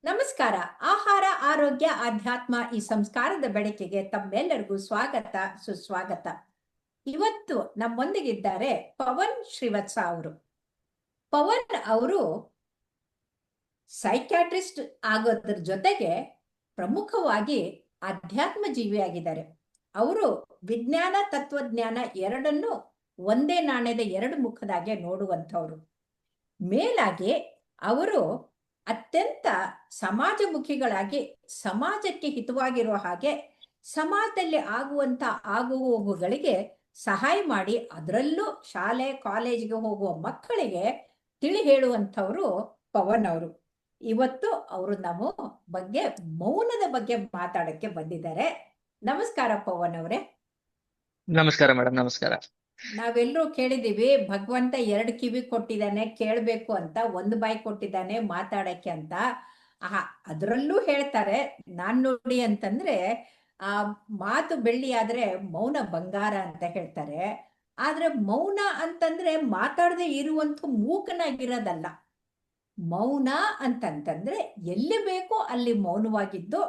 ನಮಸ್ಕಾರ. ಆಹಾರ, ಆರೋಗ್ಯ, ಆಧ್ಯಾತ್ಮ ಈ ಸಂಸ್ಕಾರದ ಬೆಳಕಿಗೆ ತಮ್ಮೆಲ್ಲರಿಗೂ ಸ್ವಾಗತ, ಸುಸ್ವಾಗತ. ಇವತ್ತು ನಮ್ಮೊಂದಿಗಿದ್ದಾರೆ ಪವನ್ ಶ್ರೀವತ್ಸ ಅವರು. ಪವನ್ ಅವರು ಸೈಕ್ಯಾಟ್ರಿಸ್ಟ್ ಆಗೋದ್ರ ಜೊತೆಗೆ ಪ್ರಮುಖವಾಗಿ ಅಧ್ಯಾತ್ಮ ಜೀವಿಯಾಗಿದ್ದಾರೆ. ಅವರು ವಿಜ್ಞಾನ, ತತ್ವಜ್ಞಾನ ಎರಡನ್ನೂ ಒಂದೇ ನಾಣ್ಯದ ಎರಡು ಮುಖದಾಗೆ ನೋಡುವಂಥವ್ರು. ಮೇಲಾಗಿ ಅವರು ಅತ್ಯಂತ ಸಮಾಜಮುಖಿಗಳಾಗಿ ಸಮಾಜಕ್ಕೆ ಹಿತವಾಗಿರುವ ಹಾಗೆ ಸಮಾಜದಲ್ಲಿ ಆಗುವಂತ ಆಗುಹೋಗುಗಳಿಗೆ ಸಹಾಯ ಮಾಡಿ ಅದರಲ್ಲೂ ಶಾಲೆ ಕಾಲೇಜಿಗೆ ಹೋಗುವ ಮಕ್ಕಳಿಗೆ ತಿಳಿ ಹೇಳುವಂಥವ್ರು ಪವನ್ ಅವರು. ಇವತ್ತು ಅವರು ನಮ್ಮ ಬಗ್ಗೆ ಮೌನದ ಬಗ್ಗೆ ಮಾತಾಡಕ್ಕೆ ಬಂದಿದ್ದಾರೆ. ನಮಸ್ಕಾರ ಪವನ್ ಅವರೇ. ನಮಸ್ಕಾರ ಮೇಡಮ್, ನಮಸ್ಕಾರ. ನಾವೆಲ್ಲರೂ ಕೇಳಿದೀವಿ, ಭಗವಂತ ಎರಡು ಕಿವಿ ಕೊಟ್ಟಿದ್ದಾನೆ ಕೇಳ್ಬೇಕು ಅಂತ, ಒಂದು ಬಾಯಿ ಕೊಟ್ಟಿದ್ದಾನೆ ಮಾತಾಡಕ್ಕೆ ಅಂತ. ಅದರಲ್ಲೂ ಹೇಳ್ತಾರೆ, ನಾನ್ ನೋಡಿ ಅಂತಂದ್ರೆ ಆ ಮಾತು ಬೆಳ್ಳಿ ಆದ್ರೆ ಮೌನ ಬಂಗಾರ ಅಂತ ಹೇಳ್ತಾರೆ. ಆದ್ರೆ ಮೌನ ಅಂತಂದ್ರೆ ಮಾತಾಡದೆ ಇರುವಂತ ಮೂಕನಾಗಿರೋದಲ್ಲ. ಮೌನ ಅಂತಂತಂದ್ರೆ ಎಲ್ಲಿ ಬೇಕೋ ಅಲ್ಲಿ ಮೌನವಾಗಿದ್ದು,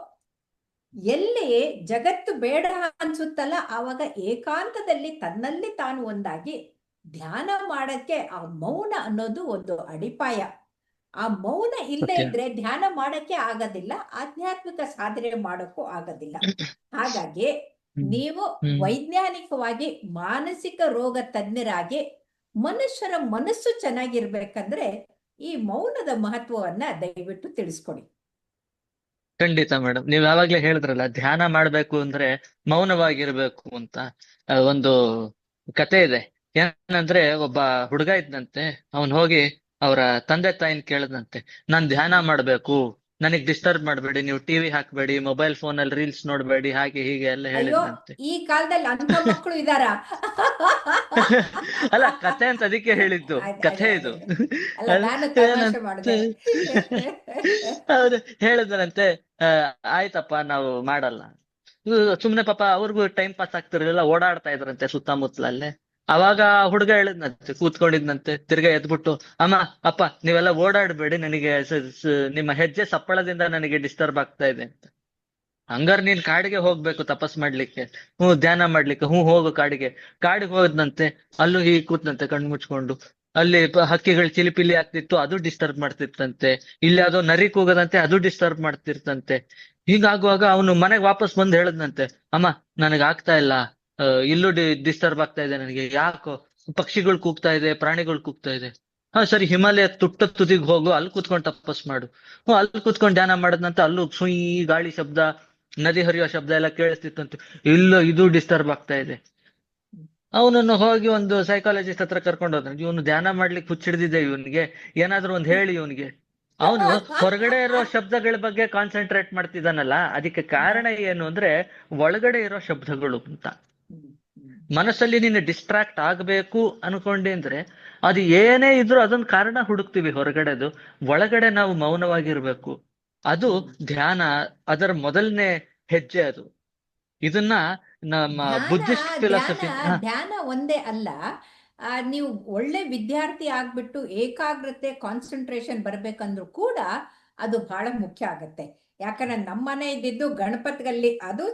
ಎಲ್ಲಿ ಜಗತ್ತು ಬೇಡ ಅನ್ಸುತ್ತಲ್ಲ ಆವಾಗ ಏಕಾಂತದಲ್ಲಿ ತನ್ನಲ್ಲಿ ತಾನು ಒಂದಾಗಿ ಧ್ಯಾನ ಮಾಡಕ್ಕೆ ಆ ಮೌನ ಅನ್ನೋದು ಒಂದು ಅಡಿಪಾಯ. ಆ ಮೌನ ಇಲ್ಲದೆ ಇದ್ರೆ ಧ್ಯಾನ ಮಾಡಕ್ಕೆ ಆಗೋದಿಲ್ಲ, ಆಧ್ಯಾತ್ಮಿಕ ಸಾಧನೆ ಮಾಡೋಕ್ಕೂ ಆಗೋದಿಲ್ಲ. ಹಾಗಾಗಿ ನೀವು ವೈಜ್ಞಾನಿಕವಾಗಿ ಮಾನಸಿಕ ರೋಗ ತಜ್ಞರಾಗಿ ಮನುಷ್ಯರ ಮನಸ್ಸು ಚೆನ್ನಾಗಿರ್ಬೇಕಂದ್ರೆ ಈ ಮೌನದ ಮಹತ್ವವನ್ನ ದಯವಿಟ್ಟು ತಿಳಿಸ್ಕೊಡಿ. ಖಂಡಿತ ಮೇಡಮ್, ನೀವ್ ಯಾವಾಗ್ಲೇ ಹೇಳಿದ್ರಲ್ಲ ಧ್ಯಾನ ಮಾಡ್ಬೇಕು ಅಂದ್ರೆ ಮೌನವಾಗಿರ್ಬೇಕು ಅಂತ. ಒಂದು ಕತೆ ಇದೆ. ಏನಂದ್ರೆ ಒಬ್ಬ ಹುಡುಗ ಇದ್ನಂತೆ. ಅವನ್ ಹೋಗಿ ಅವರ ತಂದೆ ತಾಯಿನ ಕೇಳದಂತೆ, ನಾನ್ ಧ್ಯಾನ ಮಾಡ್ಬೇಕು, ನನಗ್ ಡಿಸ್ಟರ್ಬ್ ಮಾಡ್ಬೇಡಿ, ನೀವು ಟಿವಿ ಹಾಕ್ಬೇಡಿ, ಮೊಬೈಲ್ ಫೋನ್ ಅಲ್ಲಿ ರೀಲ್ಸ್ ನೋಡ್ಬೇಡಿ, ಹಾಗೆ ಹೀಗೆ ಎಲ್ಲ ಹೇಳಿದ್ನಂತೆ. ಈ ಕಾಲದಲ್ಲಿ ಅಂತ ಮಕ್ಕಳು ಇದಾರ? ಅಲ್ಲ, ಕತೆ ಅಂತ ಅದಕ್ಕೆ ಹೇಳಿದ್ದು, ಕಥೆ ಇದು. ಹೌದು, ಹೇಳಿದ್ರಂತೆ ಆಯ್ತಪ್ಪ ನಾವು ಮಾಡಲ್ಲ. ಸುಮ್ನೆ ಪಾಪ ಅವ್ರಿಗೂ ಟೈಮ್ ಪಾಸ್ ಆಗ್ತಿರ್ಲಿಲ್ಲ, ಓಡಾಡ್ತಾ ಇದ್ರಂತೆ ಸುತ್ತಮುತ್ತಲಲ್ಲೇ. ಅವಾಗ ಹುಡುಗ ಹೇಳಿದ್ನಂತೆ, ಕೂತ್ಕೊಂಡಿದ್ನಂತೆ, ತಿರ್ಗಾ ಎದ್ಬಿಟ್ಟು, ಅಮ್ಮ ಅಪ್ಪ ನೀವೆಲ್ಲ ಓಡಾಡ್ಬೇಡಿ, ನನಗೆ ನಿಮ್ಮ ಹೆಜ್ಜೆ ಸಪ್ಪಳದಿಂದ ನನಗೆ ಡಿಸ್ಟರ್ಬ್ ಆಗ್ತಾ ಇದೆ ಅಂತ. ಹಂಗಾರ್ ನೀನ್ ಕಾಡಿಗೆ ಹೋಗ್ಬೇಕು ತಪಸ್ ಮಾಡ್ಲಿಕ್ಕೆ, ಧ್ಯಾನ ಮಾಡ್ಲಿಕ್ಕೆ, ಹೋಗು ಕಾಡಿಗೆ ಹೋಗದ್ನಂತೆ. ಅಲ್ಲೂ ಹೀಗೆ ಕೂತ್ನಂತೆ ಕಣ್ಣು ಮುಚ್ಕೊಂಡು. ಅಲ್ಲಿ ಹಕ್ಕಿಗಳು ಚಿಲಿಪಿಲಿ ಆಗ್ತಿತ್ತು, ಅದು ಡಿಸ್ಟರ್ಬ್ ಮಾಡ್ತಿರ್ತಂತೆ. ಇಲ್ಲಿ ಅದೋ ನರಿ ಕೂಗದಂತೆ, ಅದು ಡಿಸ್ಟರ್ಬ್ ಮಾಡ್ತಿರ್ತಂತೆ. ಹೀಗಾಗುವಾಗ ಅವನು ಮನೆಗ್ ವಾಪಸ್ ಬಂದು ಹೇಳದ್ನಂತೆ, ಅಮ್ಮ ನನಗ್ ಆಗ್ತಾ ಇಲ್ಲ, ಇಲ್ಲೂ ಡಿಸ್ಟರ್ಬ್ ಆಗ್ತಾ ಇದೆ ನನಗೆ, ಯಾಕೋ ಪಕ್ಷಿಗಳು ಕೂಗ್ತಾ ಇದೆ, ಪ್ರಾಣಿಗಳು ಕೂಗ್ತಾ ಇದೆ. ಸರಿ, ಹಿಮಾಲಯ ತುಟ್ಟ ತುದಿಗ್ ಹೋಗು, ಅಲ್ಲಿ ಕೂತ್ಕೊಂಡು ತಪಸ್ ಮಾಡು. ಅಲ್ಲಿ ಕೂತ್ಕೊಂಡು ಧ್ಯಾನ ಮಾಡದ್ನಂತೆ. ಅಲ್ಲೂ ಸುಯಿ ಗಾಳಿ ಶಬ್ದ, ನದಿ ಹರಿಯೋ ಶಬ್ದ ಎಲ್ಲ ಕೇಳಿಸ್ತಿತ್ತಂತೆ. ಇಲ್ಲ, ಇದು ಡಿಸ್ಟರ್ಬ್ ಆಗ್ತಾ ಇದೆ. ಅವನನ್ನು ಹೋಗಿ ಒಂದು ಸೈಕಾಲಜಿಸ್ಟ್ ಹತ್ರ ಕರ್ಕೊಂಡು ಹೋದ. ಇವನು ಧ್ಯಾನ ಮಾಡ್ಲಿಕ್ಕೆ ಹುಚ್ಚಿಡ್ದಿದೆ, ಇವನಿಗೆ ಏನಾದ್ರು ಒಂದ್ ಹೇಳಿ ಇವನಿಗೆ. ಅವನು ಹೊರಗಡೆ ಇರೋ ಶಬ್ದಗಳ ಬಗ್ಗೆ ಕಾನ್ಸಂಟ್ರೇಟ್ ಮಾಡ್ತಿದ್ದಾನಲ್ಲ, ಅದಕ್ಕೆ ಕಾರಣ ಏನು ಅಂದ್ರೆ ಒಳಗಡೆ ಇರೋ ಶಬ್ದಗಳು ಅಂತ. ಮನಸ್ಸಲ್ಲಿ ನೀನು ಡಿಸ್ಟ್ರಾಕ್ಟ್ ಆಗ್ಬೇಕು ಅನ್ಕೊಂಡೆ ಅಂದ್ರೆ ಅದು ಏನೇ ಇದ್ರು ಅದೊಂದು ಕಾರಣ ಹುಡುಕ್ತಿವಿ ಹೊರಗಡೆದು. ಒಳಗಡೆ ನಾವು ಮೌನವಾಗಿರ್ಬೇಕು, ಅದು ಧ್ಯಾನ, ಅದರ ಮೊದಲನೇ ಹೆಜ್ಜೆ ಅದು. ಇದನ್ನ ನಮ್ಮ ಬುದ್ಧಿಸ್ಟ್ ಫಿಲಾಸಫಿ. ಧ್ಯಾನ ಒಂದೇ ಅಲ್ಲ, ನೀವು ಒಳ್ಳೆ ವಿದ್ಯಾರ್ಥಿ ಆಗ್ಬಿಟ್ಟು ಏಕಾಗ್ರತೆ ಕಾನ್ಸಂಟ್ರೇಷನ್ ಬರ್ಬೇಕಂದ್ರೂ ಕೂಡ ಅದು ಬಹಳ ಮುಖ್ಯ ಆಗತ್ತೆ. ಯಾಕಂದ್ರೆ ನಮ್ಮನೆ ಇದ್ದಿದ್ದು ಗಣಪತಿಗಲ್ಲಿ, ಅದು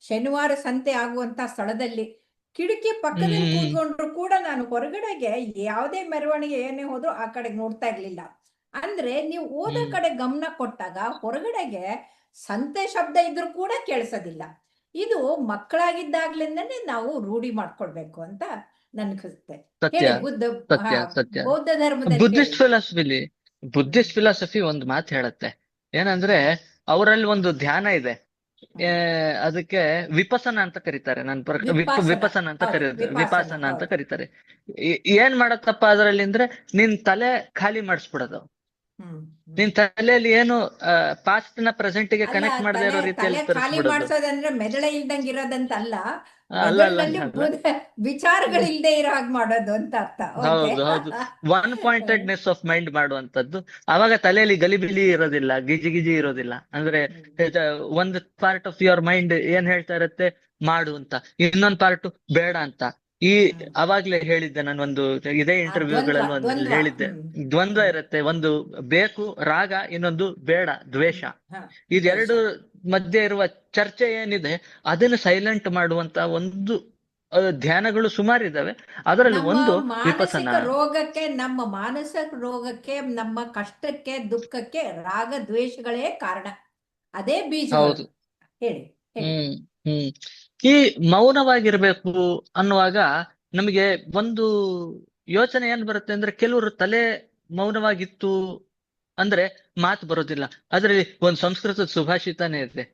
ಶನಿವಾರ ಸಂತೆ ಆಗುವಂತ ಸ್ಥಳದಲ್ಲಿ ಕಿಟಕಿ ಪಕ್ಕದಲ್ಲಿ ಕೂತ್ಕೊಂಡ್ರು ಕೂಡ ನಾನು ಹೊರಗಡೆಗೆ ಯಾವುದೇ ಮೆರವಣಿಗೆ ಏನೇ ಹೋದ್ರು ಆ ಕಡೆಗೆ ನೋಡ್ತಾ ಇರ್ಲಿಲ್ಲ. ಅಂದ್ರೆ ನೀವು ಓದೋ ಕಡೆ ಗಮನ ಕೊಟ್ಟಾಗ ಹೊರಗಡೆಗೆ ಸಂತೆ ಶಬ್ದ ಇದ್ರೂ ಕೂಡ ಕೇಳಿಸೋದಿಲ್ಲ. ಇದು ಮಕ್ಕಳಾಗಿದ್ದಾಗ್ಲಿಂದನೇ ನಾವು ರೂಢಿ ಮಾಡ್ಕೊಳ್ಬೇಕು ಅಂತ ನನ್ಗಿಸುತ್ತೆ. ಬೌದ್ಧ ಧರ್ಮದಲ್ಲಿ ಬುದ್ಧಿಸ್ಟ್ ಫಿಲಾಸಫಿ ಒಂದು ಮಾತು ಹೇಳತ್ತೆ. ಏನಂದ್ರೆ ಅವರಲ್ಲಿ ಒಂದು ಧ್ಯಾನ ಇದೆ, ಅದಕ್ಕೆ ವಿಪಸನ ಅಂತ ಕರೀತಾರೆ. ವಿಪಸನ ಅಂತ ಕರೀತಾರೆ, ವಿಪಾಸನ ಅಂತ ಕರೀತಾರೆ. ಏನ್ ಮಾಡತ್ತಪ್ಪ ಅದರಲ್ಲಿ ಅಂದ್ರೆ ನಿನ್ ತಲೆ ಖಾಲಿ ಮಾಡಿಸ್ಬಿಡೋದು. ನಿನ್ ತಲೆಯಲ್ಲಿ ಏನು ಪಾಸ್ಟ್ ನ ಪ್ರೆಸೆಂಟ್ ಗೆ ಕನೆಕ್ಟ್ ಮಾಡದೇ ಇರೋ ರೀತಿಯಲ್ಲಿ ತರಿಸ್ಬಿಡೋದು. ಮೆದುಳೆ ಇಲ್ದಂಗ್ ಇರೋದಂತ ಅಲ್ಲ, ವಿಚಾರಗಳಿಲ್ದೇ ಇರೋ ಹಾಗೆ ಮಾಡೋದು ಅಂತ ಅರ್ಥ. ಹೌದು ಹೌದು, ಒನ್ ಪಾಯಿಂಟೆಡ್ನೆಸ್ ಆಫ್ ಮೈಂಡ್ ಮಾಡುವಂತದ್ದು. ಅವಾಗ ತಲೆಯಲ್ಲಿ ಗಲಿಬಿಲಿ ಇರೋದಿಲ್ಲ, ಗಿಜಿ ಗಿಜಿ ಇರೋದಿಲ್ಲ. ಅಂದ್ರೆ ಒಂದು ಪಾರ್ಟ್ ಆಫ್ ಯುವರ್ ಮೈಂಡ್ ಏನ್ ಹೇಳ್ತಾ ಇರತ್ತೆ ಮಾಡು ಅಂತ, ಇನ್ನೊಂದ್ ಪಾರ್ಟ್ ಬೇಡ ಅಂತ. ಈ ಹ್ಮ್. ಅವಾಗ್ಲೇ ಹೇಳಿದ್ದೆ ನಾನೊಂದು ಇದೇ ಆ ದ್ವಂದ್ವ ಇಂಟರ್ವ್ಯೂಗಳಲ್ಲಿ ಒಂದಲ್ಲಿ ದ್ವಂದ್ವ ಹೇಳಿದ್ದೆ, ದ್ವಂದ್ವ ಹ್ಮ್ ಇರುತ್ತೆ. ಒಂದು ಬೇಕು ರಾಗ, ಇನ್ನೊಂದು ಬೇಡ ದ್ವೇಷ. ಹ ದ್ವೇಷ. ಇದೆರಡು ಮಧ್ಯೆ ಇರುವ ಚರ್ಚೆ ಏನಿದೆ ಅದನ್ನು ಸೈಲೆಂಟ್ ಮಾಡುವಂತ ಒಂದು ಧ್ಯಾನಗಳು ಸುಮಾರಿದಾವೆ. ಅದರಲ್ಲಿ ನಮ್ಮ ಒಂದು ವಿಪಸನ. ಮಾನಸಿಕ ರೋಗಕ್ಕೆ, ನಮ್ಮ ಮಾನಸಿಕ ರೋಗಕ್ಕೆ, ನಮ್ಮ ಕಷ್ಟಕ್ಕೆ, ದುಃಖಕ್ಕೆ ರಾಗ ದ್ವೇಷಗಳೇ ಕಾರಣ. ಅದೇ ಬೀಜಗಳು. ಹೌದು. ಹೇಳಿ ಹೇಳಿ. ಹ್ಮ್ ಹ್ಮ್ ಈ ಮೌನವಾಗಿರ್ಬೇಕು ಅನ್ನುವಾಗ ನಮಗೆ ಒಂದು ಯೋಚನೆ ಏನ್ ಬರುತ್ತೆ ಅಂದ್ರೆ, ಕೆಲವರು ತಲೆ ಮೌನವಾಗಿತ್ತು ಅಂದ್ರೆ ಮಾತು ಬರೋದಿಲ್ಲ. ಅದ್ರಲ್ಲಿ ಒಂದು ಸಂಸ್ಕೃತದ ಸುಭಾಷಿತನೇ ಇದೆ,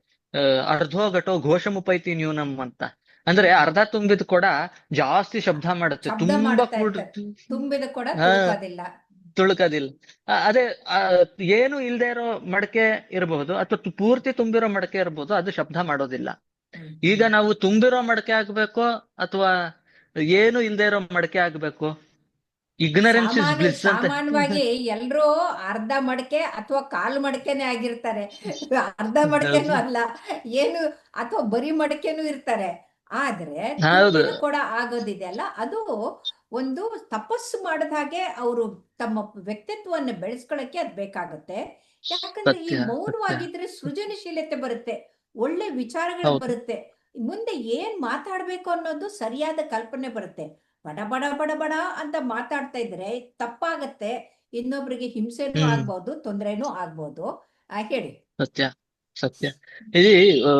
ಅರ್ಧೋ ಘಟೋ ಘೋಷಮುಪೈತಿ ನ್ಯೂನಂ ಅಂತ. ಅಂದ್ರೆ ಹ್ಮ್. ಅರ್ಧ ತುಂಬಿದ ಕೊಡ ಜಾಸ್ತಿ ಶಬ್ದ ಮಾಡುತ್ತೆ, ಶಬ್ದ ತುಂಬಾ ಮಾಡ್ತಾ ಇರ್ತದೆ, ತುಂಬಿದ ಕೂಡ ಹಾ ತುಳುಕೋದಿಲ್ಲ. ತುಳುಕದಿಲ್ಲ. ಅದೇ ಏನು ಇಲ್ದೇ ಇರೋ ಮಡಕೆ ಇರಬಹುದು, ಅಥವಾ ಪೂರ್ತಿ ತುಂಬಿರೋ ಮಡಕೆ ಇರಬಹುದು, ಅದು ಶಬ್ದ ಮಾಡೋದಿಲ್ಲ. ಹ್ಮ್ ಈಗ ಹ್ಮ್. ನಾವು ತುಂಬಿರೋ ಮಡಕೆ ಆಗ್ಬೇಕೋ ಅಥವಾ ಏನು ಇಲ್ದೇ ಇರೋ ಮಡಕೆ ಆಗ್ಬೇಕು? ಇಗ್ನರೆನ್ಸ್ ಇಸ್ ಬ್ಲಿಸ್ ಅಂತ. ಸಾಮಾನ್ಯವಾಗಿ ಎಲ್ರೂ ಅರ್ಧ ಮಡಕೆ ಅಥವಾ ಕಾಲು ಮಡಕೆನೆ ಆಗಿರ್ತಾರೆ. ಅರ್ಧ ಮಡಕೆನೂ ಹೌದು. ಅಲ್ಲ, ಏನು, ಅಥವಾ ಬರೀ ಮಡಕೆನೂ ಇರ್ತಾರೆ. ಆದ್ರೆ ಹೌದು. ತುಂಬಿದ ಕೊಡ ಆಗೋದಿದೆಯಲ್ಲ, ಅದು ಒಂದು ತಪಸ್ಸು ಮಾಡಿದ ಹಾಗೆ ಅವರು ತಮ್ಮ ವ್ಯಕ್ತಿತ್ವವನ್ನು ಬೆಳೆಸ್ಕೊಳ್ಳಕ್ಕೆ ಅದು ಬೇಕಾಗುತ್ತೆ. ಯಾಕಂದ್ರೆ ಈ ಸತ್ಯ ಸತ್ಯ. ಮೌನವಾಗಿದ್ರೆ ಸೃಜನಶೀಲತೆ ಬರುತ್ತೆ, ಒಳ್ಳೆ ವಿಚಾರಗಳು ಹೌದು. ಬರುತ್ತೆ, ಮುಂದೆ ಏನ್ ಮಾತಾಡ್ಬೇಕು ಅನ್ನೋದು ಸರಿಯಾದ ಕಲ್ಪನೆ ಬರುತ್ತೆ. ಬಡ ಬಡ ಬಡ ಬಡ ಅಂತ ಮಾತಾಡ್ತಾ ಇದ್ರೆ ತಪ್ಪಾಗತ್ತೆ, ಇನ್ನೊಬ್ರಿಗೆ ಹಿಂಸೆನೂ ಹ್ಮ್ ಆಗ್ಬಹುದು, ತೊಂದರೆನೂ ಆಗ್ಬಹುದು. ಹೇಳಿ. ಸತ್ಯ ಸತ್ಯ. ಈ ಆ,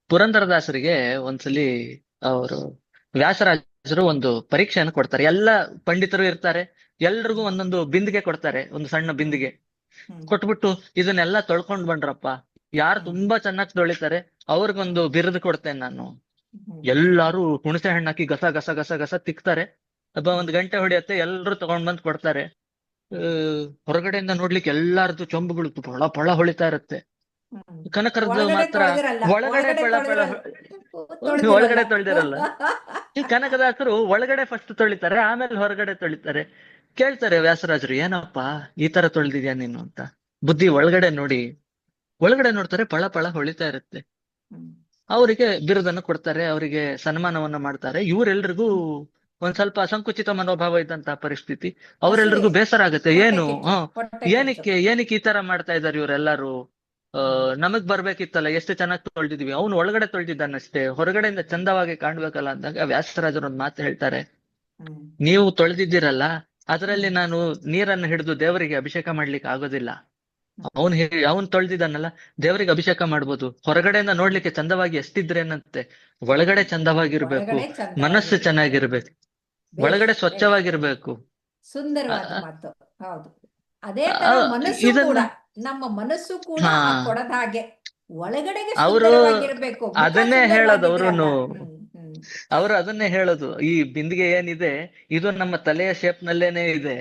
ಪುರಂದರದಾಸರಿಗೆ ಒಂದ್ಸಲಿ ಅವರು ವ್ಯಾಸರಾಜರು ಒಂದು ಪರೀಕ್ಷೆಯನ್ನು ಕೊಡ್ತಾರೆ. ಎಲ್ಲ ಪಂಡಿತರು ಇರ್ತಾರೆ, ಎಲ್ರಿಗೂ ಹ್ಮ್ ಒಂದೊಂದು ಬಿಂದಿಗೆ ಕೊಡ್ತಾರೆ, ಒಂದು ಸಣ್ಣ ಹ್ಮ್ ಬಿಂದಿಗೆ ಹ್ಮ್ ಕೊಟ್ಬಿಟ್ಟು ಇದನ್ನೆಲ್ಲ ತೊಳ್ಕೊಂಡ್ ಬಂದ್ರಪ್ಪ, ಯಾರು ಹ್ಮ್ ತುಂಬಾ ಚೆನ್ನಾಗಿ ತೊಳಿತಾರೆ ಅವ್ರಿಗೊಂದು ಬಿರುದು ಕೊಡ್ತೇನೆ ನಾನು. ಹ್ಮ್ ಎಲ್ಲಾರು ಹುಣಸೆ ಹಣ್ಣಾಕಿ ಗಸ ಗಸ ಗಸ ಗಸ ತಿಕ್ತಾರೆ. ಹ್ಮ್ ಒಂದ್ ಗಂಟೆ ಹೊಡಿಯತ್ತೆ, ಎಲ್ರು ತಗೊಂಡ್ ಬಂದ್ ಕೊಡ್ತಾರೆ. ಆ, ಹೊರಗಡೆಯಿಂದ ನೋಡ್ಲಿಕ್ಕೆ ಎಲ್ಲಾರ್ದು ಚೊಂಬುಗಳು ಪಳ ಪಳ ಹೊಳಿತಾ ಇರುತ್ತೆ. ಹ್ಮ್. ಕನಕರದ್ದು ಒಳಗಡೆ ಮಾತ್ರ ತೊಳೆದಿರಲ್ಲ, ಒಳಗಡೆ ಒಳಗಡೆ ಪಳ ಪಳ ತೊಳೆದಿರಲ್ಲ, ತೊಳೆದಿರಲ್ಲ. ಒಳಗಡೆ ತೊಳ್ದಿರಲ್ಲ. ಈ ಕನಕದಾಸರು ಒಳಗಡೆ ಫಸ್ಟ್ ತೊಳಿತಾರೆ, ಆಮೇಲೆ ಹೊರಗಡೆ ತೊಳಿತಾರೆ. ಕೇಳ್ತಾರೆ ವ್ಯಾಸರಾಜರು, ಏನಪ್ಪಾ ಈ ತರ ತೊಳ್ದಿದ್ಯಾ ನೀನು ಅಂತ. ಬುದ್ಧಿ ಒಳಗಡೆ ನೋಡಿ. ಒಳಗಡೆ ನೋಡ್ತಾರೆ, ಪಳ ಪಳ ಹೊಳಿತಾ ಇರುತ್ತೆ. ಹ್ಮ್ ಅವರಿಗೆ ಬಿರುದನ್ನು ಕೊಡ್ತಾರೆ, ಅವರಿಗೆ ಸನ್ಮಾನವನ್ನ ಮಾಡ್ತಾರೆ. ಇವರೆಲ್ರಿಗೂ ಒಂದ್ ಸ್ವಲ್ಪ ಸಂಕುಚಿತ ಮನೋಭಾವ ಇದ್ದಂತಹ ಪರಿಸ್ಥಿತಿ. ಅಸೂಯೆ, ಅವರೆಲ್ರಿಗೂ ಬೇಸರ ಆಗುತ್ತೆ. ಹೊಟ್ಟೆ ಏನು ಕಿಚ್ಚು, ಹೊಟ್ಟೆ ಕಿಚ್ಚು. ಏನಕ್ಕೆ ಈ ತರ ಮಾಡ್ತಾ ಇದಾರೆ ಇವರೆಲ್ಲರೂ? ಹ್ಮ್ ನಮಗ್ ಬರ್ಬೇಕಿತ್ತಲ್ಲ, ಎಷ್ಟು ಚೆನ್ನಾಗಿ ತೊಳ್ದಿದ್ವಿ, ಅವನು ಒಳಗಡೆ ತೊಳ್ದಿದ್ದಾನಷ್ಟೇ, ಹೊರಗಡೆಯಿಂದ ಚಂದವಾಗಿ ಕಾಣ್ಬೇಕಲ್ಲ ಅಂದಾಗ ವ್ಯಾಸರಾಜರು ಒಂದ್ ಮಾತು ಹೇಳ್ತಾರೆ, ಹ್ಮ್ ನೀವು ತೊಳೆದಿದ್ದೀರಲ್ಲ, ಅದರಲ್ಲಿ ಹ್ಮ್ ನಾನು ನೀರನ್ನು ಹಿಡಿದು ದೇವರಿಗೆ ಅಭಿಷೇಕ ಮಾಡ್ಲಿಕ್ಕೆ ಆಗೋದಿಲ್ಲ. ಹ್ಮ್ ಅವನ್ ತೊಳ್ದಿದ್ದಾನಲ್ಲ, ದೇವರಿಗೆ ಅಭಿಷೇಕ ಮಾಡ್ಬೋದು. ಹೊರಗಡೆಯಿಂದ ನೋಡ್ಲಿಕ್ಕೆ ಚಂದವಾಗಿ ಎಷ್ಟಿದ್ರೇನಂತೆ, ಒಳಗಡೆ ಚಂದವಾಗಿರ್ಬೇಕು, ಒಳಗಡೆ ಮನಸ್ಸು ಚಂದವಾಗಿರ್ಬೇಕು. ಚೆನ್ನಾಗಿರ್ಬೇಕು, ಬೇಷ್ ಒಳಗಡೆ ಬೇಷ್ ಬೇಷ್, ಸ್ವಚ್ಛವಾಗಿರ್ಬೇಕು. ಅ- ಸುಂದರವಾದ ಅ- ಮಾತು. ಹೌದು. ಅದೇ ತರ ಮನಸ್ಸು ಕೂಡ, ಇದನ್ನ ನಮ್ಮ ಮನಸ್ಸು ಕೂಡ ಹಾ ಆ ಕೊಡದ ಹಾಗೆ ಒಳಗಡೆಗೆ ಅವರು ಸುಂದರವಾಗಿರ್ಬೇಕು, ಮುಖ ಅದನ್ನೇ ಹೇಳೋದು ಸುಂದರವಾಗಿದ್ರಲ್ಲ. ಅವರುನು. ಹ್ಮ್ ಅವರು ಅದನ್ನೇ ಹೇಳೋದು, ಈ ಬಿಂದಿಗೆ ಏನಿದೆ ಇದು ನಮ್ಮ ತಲೆಯ ಶೇಪ್ ನಲ್ಲೇನೆ ಇದೆ.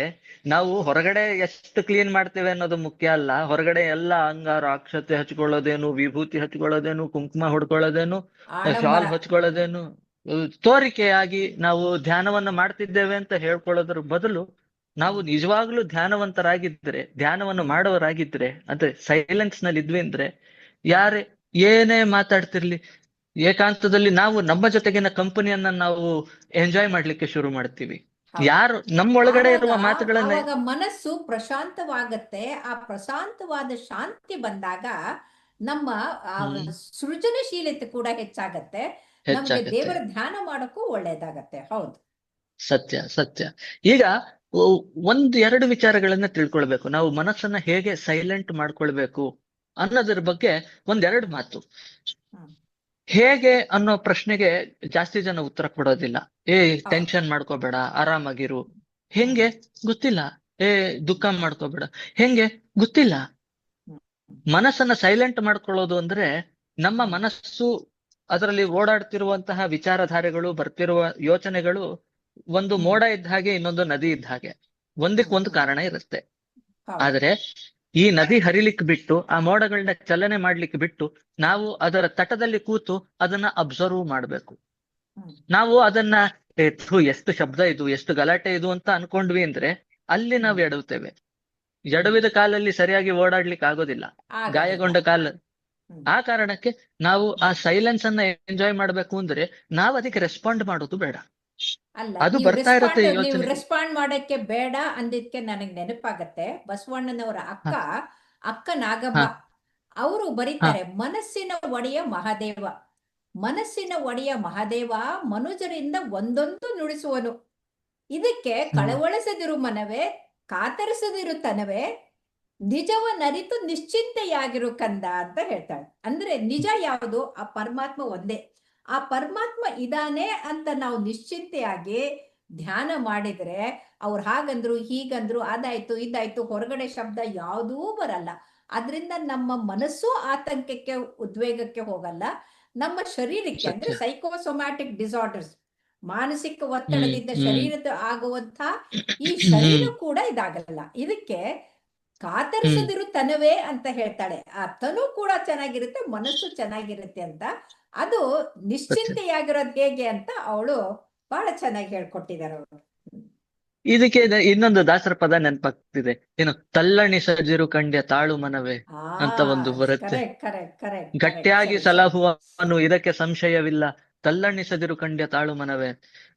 ನಾವು ಹೊರಗಡೆ ಎಷ್ಟು ಕ್ಲೀನ್ ಮಾಡ್ತೇವೆ ಅನ್ನೋದು ಮುಖ್ಯ ಅಲ್ಲ, ಹೊರಗಡೆ ಎಲ್ಲ ಅಂಗಾರ ಅಕ್ಷತೆ ಹಚ್ಕೊಳ್ಳೋದೇನು, ವಿಭೂತಿ ಹಚ್ಕೊಳ್ಳೋದೇನು, ಕುಂಕುಮ ಹೊಡ್ಕೊಳ್ಳೋದೇನು, ಆಡಂಬರ. ಶಾಲ್ ಹ್ಮ್ ಹೊಚ್ಕೊಳ್ಳೋದೇನು, ತೋರಿಕೆಯಾಗಿ ನಾವು ಧ್ಯಾನವನ್ನ ಮಾಡ್ತಿದ್ದೇವೆ ಅಂತ ಹೇಳ್ಕೊಳ್ಳೋದ್ರ ಬದಲು, ನಾವು ಹ್ಮ್ ನಿಜವಾಗ್ಲೂ ಧ್ಯಾನವಂತರಾಗಿದ್ರೆ, ಧ್ಯಾನವನ್ನು ಹ್ಮ್ ಮಾಡೋರಾಗಿದ್ರೆ, ಅಂದ್ರೆ ಸೈಲೆನ್ಸ್ ನಲ್ಲಿ ಇದ್ವಿ ಅಂದ್ರೆ, ಹ್ಮ್ ಯಾರೇ ಏನೇ ಮಾತಾಡ್ತಿರ್ಲಿ, ಏಕಾಂತದಲ್ಲಿ ನಾವು ನಮ್ಮ ಜೊತೆಗಿನ ಕಂಪನಿಯನ್ನ ನಾವು ಎಂಜಾಯ್ ಮಾಡ್ಲಿಕ್ಕೆ ಶುರು ಮಾಡ್ತೀವಿ. ಹೌದು. ಯಾರು ನಮ್ಮೊಳಗಡೆ ಆವಾಗ ಇರುವ ಮಾತುಗಳನ್ನ. ಆವಾಗ ಮನಸ್ಸು ಪ್ರಶಾಂತವಾಗತ್ತೆ. ಆ ಪ್ರಶಾಂತವಾದ ಶಾಂತಿ ಬಂದಾಗ ನಮ್ಮ ಆ ಹ್ಮ್ ಸೃಜನಶೀಲತೆ ಕೂಡ ಹೆಚ್ಚಾಗತ್ತೆ, ನಮಗೆ ಹೆಚ್ಚಾಗತ್ತೆ. ದೇವರ ಧ್ಯಾನ ಮಾಡೋಕ್ಕೂ ಒಳ್ಳೇದಾಗತ್ತೆ. ಹೌದು. ಸತ್ಯ ಸತ್ಯ. ಈಗ ಒಂದ್ ಎರಡು ವಿಚಾರಗಳನ್ನ ತಿಳ್ಕೊಳ್ಬೇಕು, ನಾವು ಮನಸ್ಸನ್ನ ಹೇಗೆ ಸೈಲೆಂಟ್ ಮಾಡ್ಕೊಳ್ಬೇಕು ಅನ್ನೋದ್ರ ಬಗ್ಗೆ ಒಂದೆರಡು ಹ್ಮ್ ಮಾತು. ಹ್ಮ್ ಹೇಗೆ ಅನ್ನೋ ಪ್ರಶ್ನೆಗೆ ಜಾಸ್ತಿ ಜನ ಉತ್ತರ ಕೊಡೋದಿಲ್ಲ. ಹೌದು. ಟೆನ್ಷನ್ ಮಾಡ್ಕೋಬೇಡ, ಆರಾಮಾಗಿರು. ಹ್ಮ್ ಹೆಂಗೆ? ಗೊತ್ತಿಲ್ಲ. ದುಃಖ ಮಾಡ್ಕೋಬೇಡ. ಹೆಂಗೆ? ಗೊತ್ತಿಲ್ಲ. ಹ್ಮ್ ಮನಸ್ಸನ್ನ ಸೈಲೆಂಟ್ ಮಾಡ್ಕೊಳ್ಳೋದು ಅಂದ್ರೆ, ನಮ್ಮ ಹ್ಮ್ ಮನಸ್ಸು ಅದರಲ್ಲಿ ಓಡಾಡ್ತಿರುವಂತಹ ವಿಚಾರಧಾರೆಗಳು, ಬರ್ತಿರುವ ಯೋಚನೆಗಳು ಒಂದು ಹ್ಮ್ ಮೋಡ ಇದ್ದ ಹಾಗೆ, ಇನ್ನೊಂದು ನದಿ ಇದ್ದ ಹಾಗೆ. ಹ್ಮ್ ಒಂದಕ್ಕೊಂದು ಹ್ಮ್ ಕಾರಣ ಇರುತ್ತೆ. ಹೌದು. ಆದ್ರೆ ಈ ನದಿ ಹರಿಲಿಕ್ಕೆ ಬಿಟ್ಟು, ಆ ಮೋಡಗಳನ್ನ ಚಲನೆ ಮಾಡ್ಲಿಕ್ಕೆ ಬಿಟ್ಟು, ನಾವು ಅದರ ತಟದಲ್ಲಿ ಕೂತು ಅದನ್ನ ಅಬ್ಸರ್ವ್ ಮಾಡ್ಬೇಕು. ಹ್ಮ್ ನಾವು ಅದನ್ನ ಥು, ಎಷ್ಟು ಶಬ್ದ ಇದು, ಎಷ್ಟು ಗಲಾಟೆ ಇದು ಅಂತ ಅನ್ಕೊಂಡ್ವಿ ಅಂದ್ರೆ, ಅಲ್ಲಿ ನಾವು ಹ್ಮ್ ಎಡವುತ್ತೇವೆ. ಹ್ಮ್ ಎಡವಿದ ಕಾಲಲ್ಲಿ ಸರಿಯಾಗಿ ಓಡಾಡ್ಲಿಕ್ಕೆ ಆಗೋದಿಲ್ಲ, ಆಗೋದಿಲ್ಲ. ಗಾಯಗೊಂಡ ಕಾಲ. ಹ್ಮ್ ಆ ಕಾರಣಕ್ಕೆ ನಾವು ಆ ಸೈಲೆನ್ಸ್ ಅನ್ನ ಎಂಜಾಯ್ ಮಾಡ್ಬೇಕು ಅಂದ್ರೆ, ನಾವು ಅದಕ್ಕೆ ರೆಸ್ಪಾಂಡ್ ಮಾಡೋದು ಬೇಡ. ಅಲ್ಲ, ಅದು ಬರ್ತಾ ಇರತ್ತೆ ನೀವು ಯೋಚನೆ. ರೆಸ್ಪಾಂಡ್ ಮಾಡಕ್ಕೆ ಬೇಡ ಅಂದಿದ್ಕೆ ನನಗೆ ನೆನಪಾಗತ್ತೆ ಬಸವಣ್ಣನವರ ಹ ಅಕ್ಕ ನಾಗಮ್ಮ. ಹ ಅವರು ಹ ಬರೀತಾರೆ, ಮನಸ್ಸಿನ ಒಡೆಯ ಮಹಾದೇವ, ಮನಸ್ಸಿನ ಒಡೆಯ ಮಹಾದೇವ ಮನುಜರಿಂದ ಒಂದೊಂದು ನುಡಿಸುವನು. ಇದಕ್ಕೆ ಹ್ಮ್ ಕಳವಳಿಸದಿರು ಮನವೇ, ಕಾತರಿಸದಿರು ತನವೇ, ನಿಜವನ್ನರಿತು ನಿಶ್ಚಿಂತೆಯಾಗಿರು ಕಂದ ಅಂತ ಹೇಳ್ತಾಳೆ. ಅಂದ್ರೆ ನಿಜ ಯಾವುದು? ಆ ಪರಮಾತ್ಮ ಒಂದೇ. ಆ ಪರಮಾತ್ಮ ಇದಾನೆ ಅಂತ ನಾವು ನಿಶ್ಚಿಂತೆಯಾಗಿ ಧ್ಯಾನ ಮಾಡಿದ್ರೆ, ಅವ್ರು ಹಾಗಂದ್ರು ಹೀಗಂದ್ರು ಅದಾಯ್ತು ಇದಾಯ್ತು ಹೊರಗಡೆ ಶಬ್ದ ಯಾವುದೂ ಬರಲ್ಲ. ಅದರಿಂದ ನಮ್ಮ ಮನಸ್ಸು ಆತಂಕಕ್ಕೆ ಉದ್ವೇಗಕ್ಕೆ ಹೋಗಲ್ಲ. ನಮ್ಮ ಶರೀರಕ್ಕೆ ಅಂದ್ರೆ ಸತ್ಯ. ಸೈಕೋಸೊಮ್ಯಾಟಿಕ್ ಡಿಸಾರ್ಡರ್ಸ್, ಮಾನಸಿಕ ಹ್ಮ್ ಒತ್ತಡದಿಂದ ಹ್ಮ್ ಶರೀರದ ಆಗುವಂತ ಈ ಶರೀರ ಹ್ಮ್ ಕೂಡ ಇದಾಗಲ್ಲ. ಇದಕ್ಕೆ ಹ್ಮ್ ಕಾತರಿಸದಿರು ತನವೇ ಅಂತ ಹೇಳ್ತಾಳೆ. ಆ ತನು ಕೂಡ ಚೆನ್ನಾಗಿರುತ್ತೆ, ಮನಸ್ಸು ಚೆನ್ನಾಗಿರುತ್ತೆ ಅಂತ. ಅದು ಸತ್ಯ. ನಿಶ್ಚಿಂತೆಯಾಗಿರೋದು ಹೇಗೆ ಅಂತ ಅವಳು ಬಹಳ ಚೆನ್ನಾಗಿ ಹೇಳ್ಕೊಟ್ಟಿದ್ದಾರೆ ಅವರು. ಇದಕ್ಕೆ ಇನ್ನೊಂದು ದಾಸರ ಪದ ನೆನಪಾಗ್ತಿದೆ, ಏನು ತಲ್ಲಣಿಸದಿರು ಕಂಡ್ಯ ತಾಳು ಮನವೇ ಆ ಅಂತ ಒಂದು ಬರುತ್ತೆ. ಕರೆಕ್ಟ್ ಕರೆಕ್ಟ್ ಕರೆಕ್ಟ್ ಕರೆಕ್ಟ್, ಗಟ್ಟಿಯಾಗಿ ಸರಿ ಸರಿ. ಸಲಹುವನು ಇದಕ್ಕೆ ಸಂಶಯವಿಲ್ಲ, ತಲ್ಲಣಿಸದಿರು ಕಂಡ್ಯ ತಾಳು ಮನವೇ.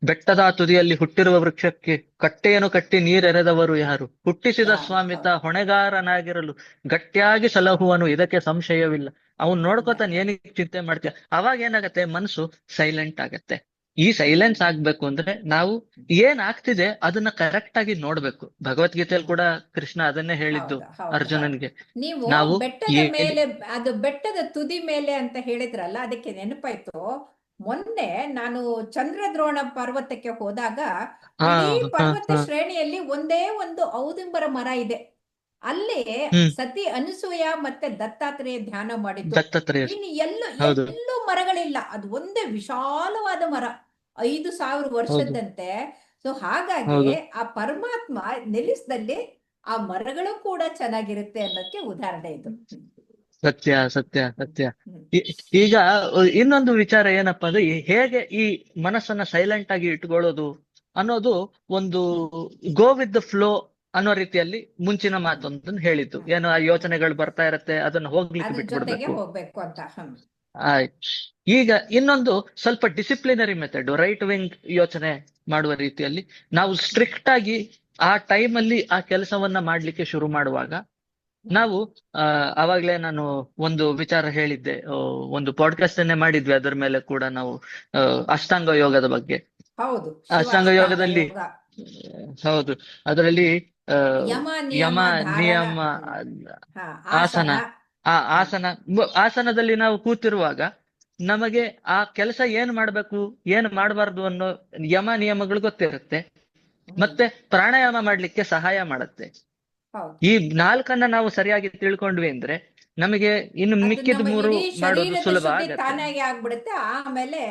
ಬೆಟ್ಟದ ತುದಿಯಲ್ಲಿ ಹುಟ್ಟಿರುವ ವೃಕ್ಷಕ್ಕೆ ಕಟ್ಟೆಯನ್ನು ಕಟ್ಟಿ ನೀರೆರೆದವರು ಯಾರು? ಹುಟ್ಟಿಸಿದ ಯಾರು? ಸ್ವಾಮಿತ ಹೌದು. ಹೊಣೆಗಾರನಾಗಿರಲು ಗಟ್ಟಿಯಾಗಿ ಸಲಹುವನು ಇದಕ್ಕೆ ಸಂಶಯವಿಲ್ಲ. ಅವನ್ ಇಲ್ಲ ನೋಡ್ಕೋತಾನೆ, ಇಲ್ಲ. ಏನಕ್ಕೆ ಚಿಂತೆ ಮಾಡ್ತೀಯ? ಅವಾಗ ಏನಾಗತ್ತೆ, ಮನಸ್ಸು ಸೈಲೆಂಟ್ ಆಗತ್ತೆ. ಈ ಸೈಲೆನ್ಸ್ ಆಗ್ಬೇಕು ಅಂದ್ರೆ ನಾವು ಏನ್ ಆಗ್ತಿದೆ ಅದನ್ನ ಕರೆಕ್ಟ್ ಆಗಿ ನೋಡ್ಬೇಕು. ಭಗವದ್ಗೀತೆಯಲ್ಲಿ ಕೂಡ ಕೃಷ್ಣ ಅದನ್ನೇ ಹೇಳಿದ್ದು ಹೌದು ಹೌದು ಹೌದು. ಅರ್ಜುನನ್ಗೆ. ನೀವು ನಾವು ಬೆಟ್ಟದ ಏನ್ ಮೇಲೆ, ಅದು ಬೆಟ್ಟದ ತುದಿ ಮೇಲೆ ಅಂತ ಹೇಳಿದ್ರಲ್ಲ, ಅದಕ್ಕೆ ನೆನಪಾಯ್ತು. ಮೊನ್ನೆ ನಾನು ಚಂದ್ರದ್ರೋಣ ಪರ್ವತಕ್ಕೆ ಹೋದಾಗ ಹಾ ಇಡೀ ಹಾ ಪರ್ವತ ಹಾ ಶ್ರೇಣಿಯಲ್ಲಿ ಒಂದೇ ಒಂದು ಔದುಂಬರ ಮರ ಇದೆ. ಅಲ್ಲಿ ಹ್ಮ್ ಸತಿ ಅನಸೂಯ ಮತ್ತೆ ದತ್ತಾತ್ರೇಯ ಧ್ಯಾನ ಮಾಡಿದ್ದು. ದತ್ತಾತ್ರೇಯ. ಇನ್ನು ಹೌದು ಎಲ್ಲೂ ಮರಗಳಿಲ್ಲ, ಅದು ಒಂದೇ ವಿಶಾಲವಾದ ಮರ, 5,000 ಹೌದು ವರ್ಷದಂತೆ. ಸೊ ಹಾಗಾಗಿ ಹೌದು. ಆ ಪರಮಾತ್ಮ ನೆಲೆಸದಲ್ಲಿ ಆ ಮರಗಳು ಕೂಡ ಚೆನ್ನಾಗಿರುತ್ತೆ ಅನ್ನೋಕ್ಕೆ ಉದಾಹರಣೆ ಇದು. ಸತ್ಯ ಸತ್ಯ ಸತ್ಯ. ಹ್ಮ್. ಈ- ಈಗ ಇನ್ನೊಂದು ವಿಚಾರ ಏನಪ್ಪಾ ಅಂದ್ರೆ, ಹೇಗೆ ಈ ಮನಸ್ಸನ್ನ ಸೈಲೆಂಟ್ ಆಗಿ ಇಟ್ಕೊಳ್ಳೋದು ಅನ್ನೋದು ಒಂದು ಹ್ಮ್. ಗೋ ವಿತ್ ದ ಫ್ಲೋ ಅನ್ನೋ ರೀತಿಯಲ್ಲಿ ಮುಂಚಿನ ಹ್ಮ್. ಮಾತೊಂದನ್ನು ಹೇಳಿದ್ದು. ಹ್ಮ್. ಏನು, ಆ ಯೋಚನೆಗಳು ಬರ್ತಾ ಇರತ್ತೆ, ಅದನ್ನ ಹೋಗ್ಲಿಕ್ಕೆ ಅದ್ರ ಜೊತೆಗೆ ಬಿಟ್ಬಿಡ್ಬೇಕು. ಹೋಗ್ಬೇಕು ಅಂತ. ಆಯ್ತು. ಈಗ ಇನ್ನೊಂದು ಸ್ವಲ್ಪ ಡಿಸಿಪ್ಲಿನರಿ ಮೆಥಡ್, ರೈಟ್ ವಿಂಗ್ ಯೋಚನೆ ಮಾಡುವ ರೀತಿಯಲ್ಲಿ ನಾವು ಸ್ಟ್ರಿಕ್ಟ್ ಆಗಿ ಆ ಟೈಮಲ್ಲಿ ಆ ಕೆಲಸವನ್ನ ಮಾಡ್ಲಿಕ್ಕೆ ಶುರು ಮಾಡುವಾಗ ನಾವು ಅವಾಗ್ಲೇ ನಾನು ಒಂದು ವಿಚಾರ ಹೇಳಿದ್ದೆ, ಒಂದು ಪಾಡ್ಕಾಸ್ಟ್ ಅನ್ನೇ ಮಾಡಿದ್ವಿ ಅದರ ಮೇಲೆ ಕೂಡ ನಾವು, ಅಷ್ಟಾಂಗ ಯೋಗದ ಬಗ್ಗೆ. ಹೌದು, ಶಿವ ಅಷ್ಟಾಂಗ ಅಷ್ಟಾಂಗ ಯೋಗದಲ್ಲಿ ಯೋಗ. ಹೌದು, ಅದರಲ್ಲಿ ಆ, ಯಮ ಯಮ ನಿಯಮ ಧಾರಣ. ನಿಯಮ ಹಾ, ಆಸನ, ಆಸನ. ಆ ಹ್ಮ್. ಆಸನ ಆಸನದಲ್ಲಿ ನಾವು ಕೂತಿರುವಾಗ ನಮಗೆ ಆ ಕೆಲಸ ಏನ್ ಮಾಡ್ಬೇಕು ಏನ್ ಮಾಡಬಾರ್ದು ಅನ್ನೋ ಯಮ ನಿಯಮಗಳು ಗೊತ್ತಿರುತ್ತೆ. ಹ್ಮ್. ಮತ್ತೆ ಪ್ರಾಣಾಯಾಮ ಮಾಡ್ಲಿಕ್ಕೆ ಸಹಾಯ ಮಾಡುತ್ತೆ. ಹೌದು. ಈ ನಾಲ್ಕನ್ನ ನಾವು ಸರಿಯಾಗಿ ತಿಳ್ಕೊಂಡ್ವಿ ಅಂದ್ರೆ ನಮಗೆ ಇನ್ನು ಅದು ಮಿಕ್ಕಿದ ನಮ್ಮ ಮೂರು ಇಡೀ ಮಾಡೋದು ಶರೀರದ ಸುಲಭ ಶುದ್ಧಿ ಆಗತ್ತೆ. ತಾನಾಗಿ ಆಗ್ಬಿಡುತ್ತೆ. ಆಮೇಲೆ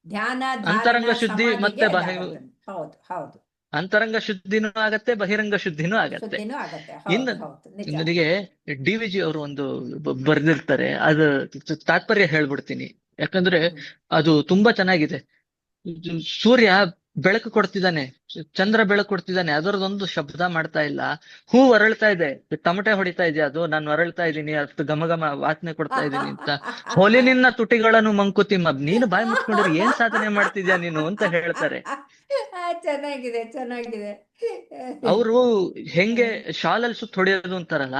ಧ್ಯಾನ ಧಾರಣ ಅಂತರಂಗ ಶುದ್ಧಿ ಸಮಾಧಿಗೆ ಮತ್ತೆ ಇದಾಗತ್ತೆ. ಹೌದು ಹೌದು. ಅಂತರಂಗ ಶುದ್ಧಿನೂ ಆಗತ್ತೆ, ಬಹಿರಂಗ ಶುದ್ಧಿನೂ ಆಗತ್ತೆ. ಶುದ್ಧಿನೂ ಆಗತ್ತೆ. ಇನ್ನು ಹೌದು ಹೌದು, ನಿಜ. ನನಗೆ DVG ಅವರು ಒಂದು ಬರ್ದಿರ್ತಾರೆ, ಅದು ತಾತ್ಪರ್ಯ ಹೇಳ್ಬಿಡ್ತೀನಿ, ಯಾಕಂದ್ರೆ ಹ್ಮ್. ಅದು ತುಂಬಾ ಚೆನ್ನಾಗಿದೆ. ಇದು ಸೂರ್ಯ ಬೆಳಕು ಕೊಡ್ತಿದ್ದಾನೆ, ಚಂದ್ರ ಬೆಳಕು ಕೊಡ್ತಿದ್ದಾನೆ, ಅದರದೊಂದು ಶಬ್ದ ಮಾಡ್ತಾ ಇಲ್ಲ. ಹೂ ಅರಳ್ತಾ ಇದೆ, ತಮಟೆ ಹೊಡಿತಾ ಇದೆಯಾ ಅದು, ನಾನು ಅರಳ್ತಾ ಇದ್ದೀನಿ, ಅಷ್ಟು ಘಮ ಘಮ ವಾಸನೆ ಕೊಡ್ತಾ ಇದ್ದೀನಿ ಅಂತ. ಹೊಲಿ ನಿನ್ನ ತುಟಿಗಳನ್ನು ಮಂಕುತಿಮ್ಮ, ನೀನು ಬಾಯಿ ಮುಚ್ಕೊಂಡಿರು, ಏನ್ ಸಾಧನೆ ಮಾಡ್ತಿದ್ಯಾ ನೀನು ಅಂತ ಹೇಳ್ತಾರೆ. ಚೆನ್ನಾಗಿದೆ ಚೆನ್ನಾಗಿದೆ. ಅವರು ಹೆಂಗೆ ಶಾಲಲ್ಲಿ ಸುತ್ತ ಹೊಡೆಯೋದು ಅಂತಾರಲ್ಲ,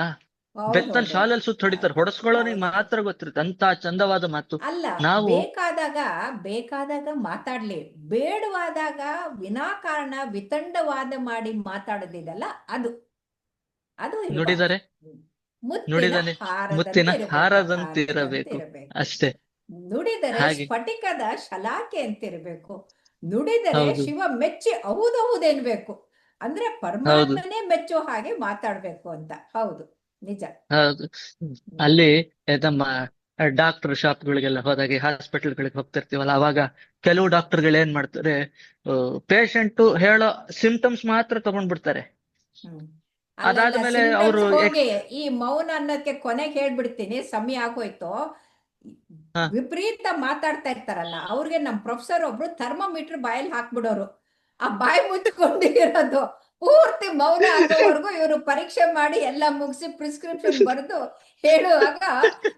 ಬೆತ್ತನ್ ಹೌದೌದು. ಶಾಲಲ್ಲಿ ಸುತ್ತ ಹೊಡಿತಾರೆ, ಹೊಡೆಸ್ಕೊಳ್ಳೋನಿಗೆ ಹೌದು. ಮಾತ್ರ ಗೊತ್ತಿರುತ್ತೆ ಅಂತ ಚಂದವಾದ ಮಾತು. ಅಲ್ಲ, ನಾವು ಬೇಕಾದಾಗ ಬೇಕಾದಾಗ ಮಾತಾಡ್ಲಿ, ಬೇಡವಾದಾಗ ವಿನಾಕಾರಣ ವಿತಂಡವಾದ ಮಾಡಿ ಮಾತಾಡೋದಿದೆಲ್ಲ ಅದು ಅದು ಇರಬಾರ್ದು. ನುಡಿದರೆ ಮುತ್ತಿನ ನುಡಿದನೆ ಹಾರದಂತೆ ಮುತ್ತಿನ ಇರಬೇಕು, ಹಾರದಂತೆ ಹಾರದಂತಿರಬೇಕು, ಇರಬೇಕು. ಅಷ್ಟೇ. ನುಡಿದರೆ ಹಾಗೆ. ಸ್ಫಟಿಕದ ಶಲಾಕೆ ಅಂತಿರಬೇಕು. ನುಡಿದರೆ ಹೌದು ಶಿವ ಮೆಚ್ಚಿ ಹೌದೌದೆನ್ಬೇಕು. ಅಂದ್ರೆ ಹೌದು ಪರಮಾತ್ಮನೇ ಮೆಚ್ಚೋ ಹಾಗೆ ಮಾತಾಡ್ಬೇಕು ಅಂತ. ಹೌದು, ನಿಜ. ಹೌದು. ಹ್ಮ್. ಅಲ್ಲಿ ನಮ್ಮ ಡಾಕ್ಟರ್ ಶಾಪ್ಗಳಿಗೆಲ್ಲ ಹೋದಾಗೆ, ಹಾಸ್ಪಿಟಲ್ಗಳಿಗೆ ಹೋಗ್ತಿರ್ತೀವಲ್ಲ, ಅವಾಗ ಕೆಲವು ಡಾಕ್ಟರ್ಗಳು ಏನ್ ಮಾಡ್ತಾರೆ, ಪೇಷಂಟ್ ಹೇಳೋ ಸಿಂಪ್ಟಮ್ಸ್ ಮಾತ್ರ ತಗೊಂಡ್ಬಿಡ್ತಾರೆ. ಹ್ಮ್. ಅಲ್ಲಲ್ಲ, ಅದಾದ್ಮೇಲೆ ಅವರು ಸಿಂಟಮ್ಸ್ ಹೋಗಿ ಈ ಮೌನ ಅನ್ನೋದಕ್ಕೆ ಕೊನೆಗೆ ಹೇಳ್ಬಿಡ್ತೀನಿ, ಸಮಯ ಆಗೋಯ್ತು. ವಿಪರೀತ ಮಾತಾಡ್ತಾ ಇರ್ತಾರಲ್ಲ ಅವ್ರಿಗೆ ನಮ್ಮ ಪ್ರೊಫೆಸರ್ ಒಬ್ರು ಥರ್ಮೋಮೀಟರ್ ಬಾಯಲ್ಲಿ ಹಾಕ್ಬಿಡೋರು. ಆ ಬಾಯಿ ಮುಚ್ಕೊಂಡಿರೋದು ಪೂರ್ತಿ ಮೌನ ಆಗೋವರೆಗೂ ಇವರು ಪರೀಕ್ಷೆ ಮಾಡಿ ಎಲ್ಲ ಮುಗಿಸಿ ಪ್ರಿಸ್ಕ್ರಿಪ್ಷನ್ ಬರೆದು ಹೇಳುವಾಗ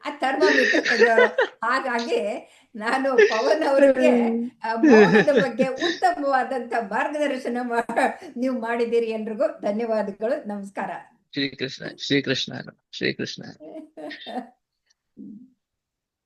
ಆ ಥರ್ಮಾಮೀಟರ್ ತೆಗೆಯೋರು. ಹಾಗಾಗಿ ನಾನು ಪವನ್ ಅವರಿಗೆ ಮೌನದ ಬಗ್ಗೆ ಉತ್ತಮವಾದಂತ ಮಾರ್ಗದರ್ಶನ ನೀವು ಮಾಡಿದ್ದೀರಿ. ಎಲ್ರಿಗೂ ಧನ್ಯವಾದಗಳು. ನಮಸ್ಕಾರ. ಶ್ರೀಕೃಷ್ಣ ಶ್ರೀಕೃಷ್ಣ ಶ್ರೀಕೃಷ್ಣ.